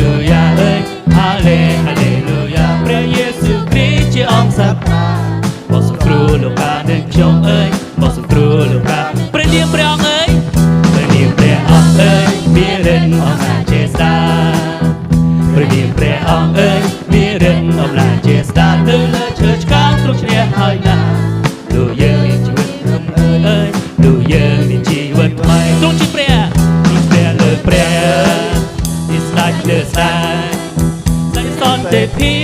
ลูยาเอ้ยฮาเลลูยาพระเยซูคริสต์ជាអង្គសត្រាបោះសង្គ្រោះលោកកានឹងខ្ញុំអើយបោះសង្គ្រោះលោកកាព្រះនាមព្រះអង្គអើយព្រះនាមព្រះអង្គអើយមានរិទ្ធអំណាចជាស្ដាព្រះនាមព្រះអង្គអើយមានរិទ្ធអំណាចជាស្ដាទៅលើឈើឆ្កាងទ្រង់ឈ្នះហើយណាលោកយើងមានជីវិតខ្ញុំអើយលោកយើងមានជីវិតថ្មីទ្រង់ជាព្រះលើព្រះនេះស្ដេចលើស្ដេចតែសន្តិភា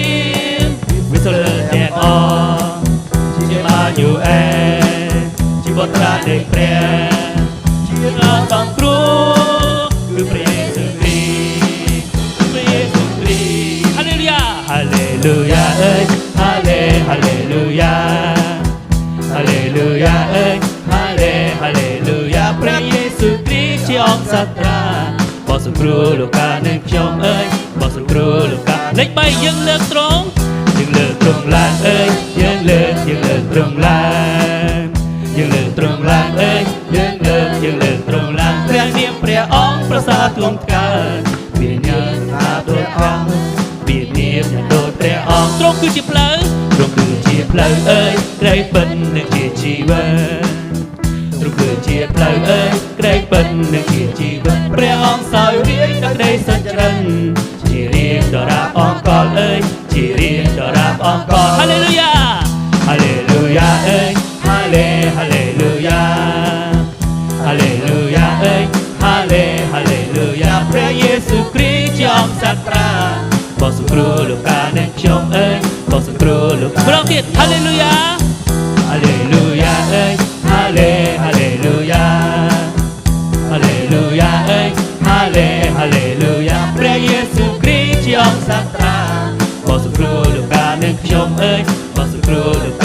ពវិសុទ្ធទាំងអស់ជាមាយុអែជីវិតត្រានៃព្រះជាការសង្គ្រោះគឺព្រះយេស៊ូវគ្រីស្ទព្រះយេស៊ូវគ្រីស្ទហាឡេលូយ៉ាហាឡេលូយ៉ាអើយហាឡេលូយ៉ាហាឡេលូយ៉ាអើយហាឡេលូយ៉ាព្រះយេស៊ូវគ្រីស្ទជាអង្គសត្រាបោះសង្គ្រោះលោកកានឹងខ្ញុំអើយបោះសង្គ្រោះលោកកាលេខ3យើងលើកទ្រង់ឡើងអើយយើងលើកទ្រង់ឡើងយើងលើកទ្រង់ឡើងអើយយើងលើកទ្រង់ឡើងព្រះនាមព្រះអង្គប្រសើរទ្រង់កើតមានញើសថាដូចអង្គមាននាមដូចព្រះអង្គទ្រង់គឺជាផ្លូវអើយក្ដីពិតនិងជាជីវិតទ្រង់គឺជាផ្លូវអើយក្ដីពិតនិងជាជីវិតព្រះអង្គសោយរាយដល់ក្ដីសុចរិតជារៀងដរាបអង្គកលអើយជារៀងដរាបអង្គកលហាឡេលូយ៉ាហាឡេលូយ៉ាអើយហាឡេលូយ៉ាហាឡេលូយ៉ាអើយហាឡេលូយ៉ាព្រះយេស៊ូវគ្រីស្ទជាអង្គសត្រាបោះសង្គ្រោះលោកកានឹងខ្ញុំអើយបោះសង្គ្រោះលោកម្ដងទៀតហាឡេលូយ៉ាហាឡេលូយ៉ាអើយហាឡេលូយ៉ាហាឡេលូយ៉ាអើយហាឡេលូយ៉ាព្រះយេស៊ូវគ្រីស្ទជាអង្គសត្រាបោះសង្គ្រោះលោកកានឹងខ្ញុំអើយបោះសង្គ្រោះលោក